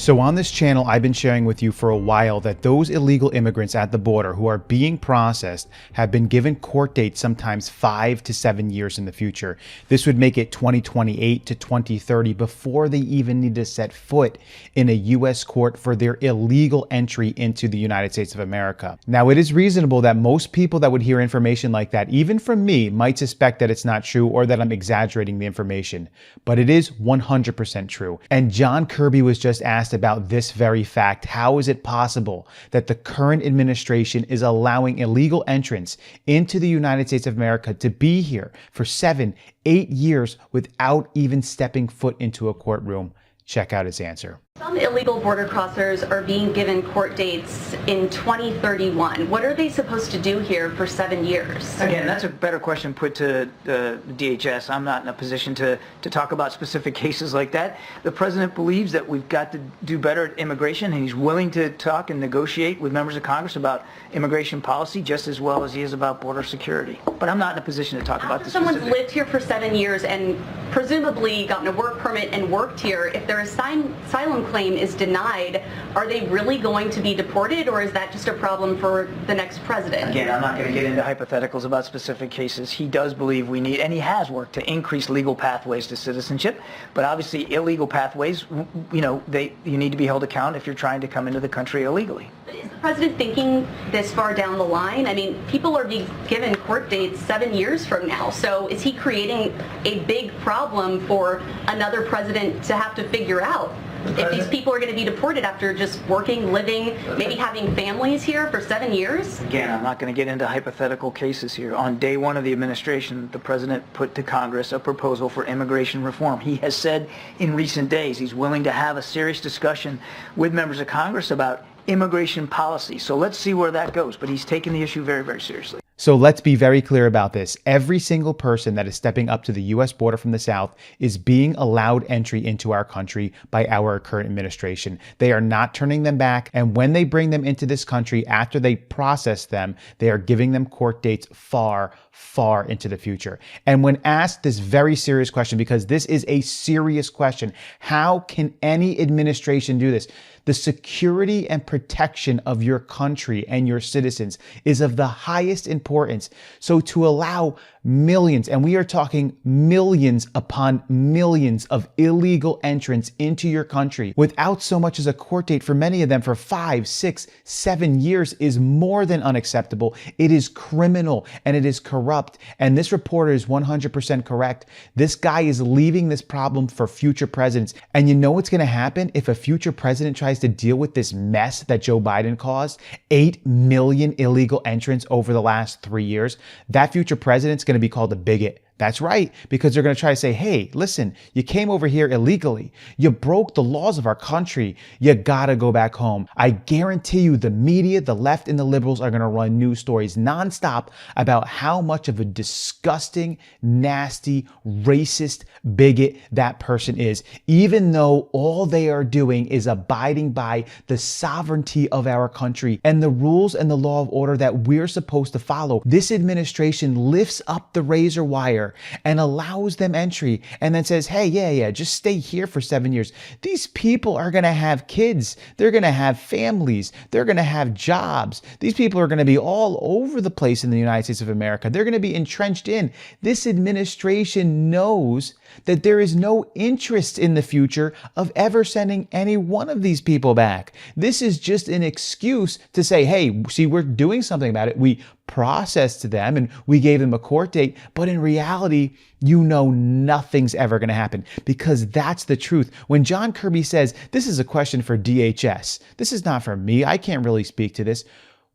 So on this channel, I've been sharing with you for a while that those illegal immigrants at the border who are being processed have been given court dates sometimes 5 to 7 years in the future. This would make it 2028 to 2030 before they even need to set foot in a U.S. court for their illegal entry into the United States of America. Now, it is reasonable that most people that would hear information like that, even from me, might suspect that it's not true or that I'm exaggerating the information. But it is 100% true. And John Kirby was just asked about this very fact. How is it possible that the current administration is allowing illegal entrants into the United States of America to be here for 7, 8 years without even stepping foot into a courtroom? Check out his answer. Some illegal border crossers are being given court dates in 2031. What are they supposed to do here for 7 years? Again, that's a better question put to the DHS. I'm not in a position to talk about specific cases like that. The president believes that we've got to do better at immigration, and he's willing to talk and negotiate with members of Congress about immigration policy just as well as he is about border security. But I'm not in a position to talk about the specifics. Someone's lived here for 7 years and presumably gotten a work permit and worked here. If their asylum claim is denied, are they really going to be deported, or is that just a problem for the next president? Again, I'm not going to get into hypotheticals about specific cases. He does believe we need, and he has worked to increase legal pathways to citizenship, but obviously illegal pathways, you need to be held accountable if you're trying to come into the country illegally. Is the president thinking this far down the line? I mean, people are being given court dates 7 years from now, so is he creating a big problem for another president to have to figure out? If these people are going to be deported after just working, living, maybe having families here for 7 years? Again, I'm not going to get into hypothetical cases here. On day one of the administration, the president put to Congress a proposal for immigration reform. He has said in recent days he's willing to have a serious discussion with members of Congress about immigration policy. So let's see where that goes. But he's taken the issue very, very seriously. So let's be very clear about this. Every single person that is stepping up to the U.S. border from the South is being allowed entry into our country by our current administration. They are not turning them back. And when they bring them into this country, after they process them, they are giving them court dates far, far into the future. And when asked this very serious question, because this is a serious question, how can any administration do this? The security and protection of your country and your citizens is of the highest importance. So to allow millions, and we are talking millions upon millions of illegal entrants into your country without so much as a court date for many of them for 5, 6, 7 years is more than unacceptable. It is criminal and it is corrupt. And this reporter is 100% correct. This guy is leaving this problem for future presidents. And you know what's going to happen if a future president tries to deal with this mess that Joe Biden caused? 8 million illegal entrants over the last 3 years. That future president's going to be called a bigot. That's right, because they're going to try to say, hey, listen, you came over here illegally. You broke the laws of our country. You got to go back home. I guarantee you the media, the left and the liberals are going to run news stories nonstop about how much of a disgusting, nasty, racist bigot that person is, even though all they are doing is abiding by the sovereignty of our country and the rules and the law of order that we're supposed to follow. This administration lifts up the razor wire and allows them entry and then says, hey, yeah, just stay here for 7 years. These people are going to have kids. They're going to have families. They're going to have jobs. These people are going to be all over the place in the United States of America. They're going to be entrenched in. This administration knows that there is no interest in the future of ever sending any one of these people back. This is just an excuse to say, hey, see, we're doing something about it. We processed them and we gave them a court date. But in reality, you know nothing's ever going to happen, because that's the truth. When John Kirby says, this is a question for DHS, this is not for me, I can't really speak to this.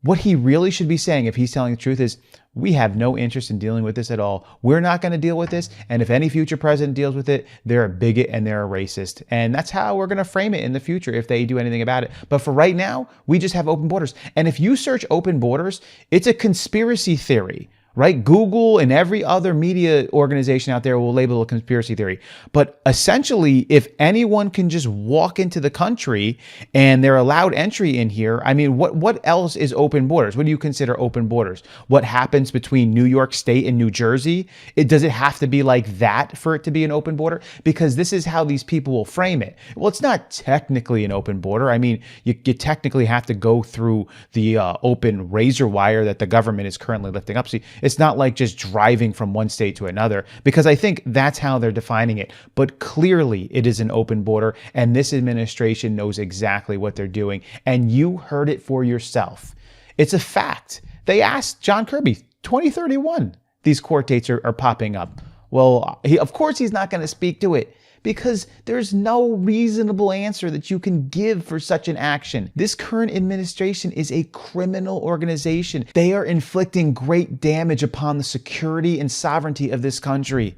What he really should be saying, if he's telling the truth, is we have no interest in dealing with this at all. We're not going to deal with this. And if any future president deals with it, they're a bigot and they're a racist. And that's how we're going to frame it in the future if they do anything about it. But for right now, we just have open borders. And if you search open borders, it's a conspiracy theory. right? Google and every other media organization out there will label it a conspiracy theory. But essentially, if anyone can just walk into the country and they're allowed entry in here, I mean, what else is open borders? What do you consider open borders? What happens between New York State and New Jersey? Does it have to be like that for it to be an open border? Because this is how these people will frame it. Well, it's not technically an open border. I mean, you technically have to go through the open razor wire that the government is currently lifting up. So it's not like just driving from one state to another, because I think that's how they're defining it. But clearly it is an open border, and this administration knows exactly what they're doing. And you heard it for yourself. It's a fact. They asked John Kirby, 2031, these court dates are popping up. Well, of course he's not going to speak to it, because there's no reasonable answer that you can give for such an action. This current administration is a criminal organization. They are inflicting great damage upon the security and sovereignty of this country.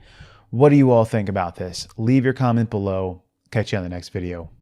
What do you all think about this? Leave your comment below. Catch you on the next video.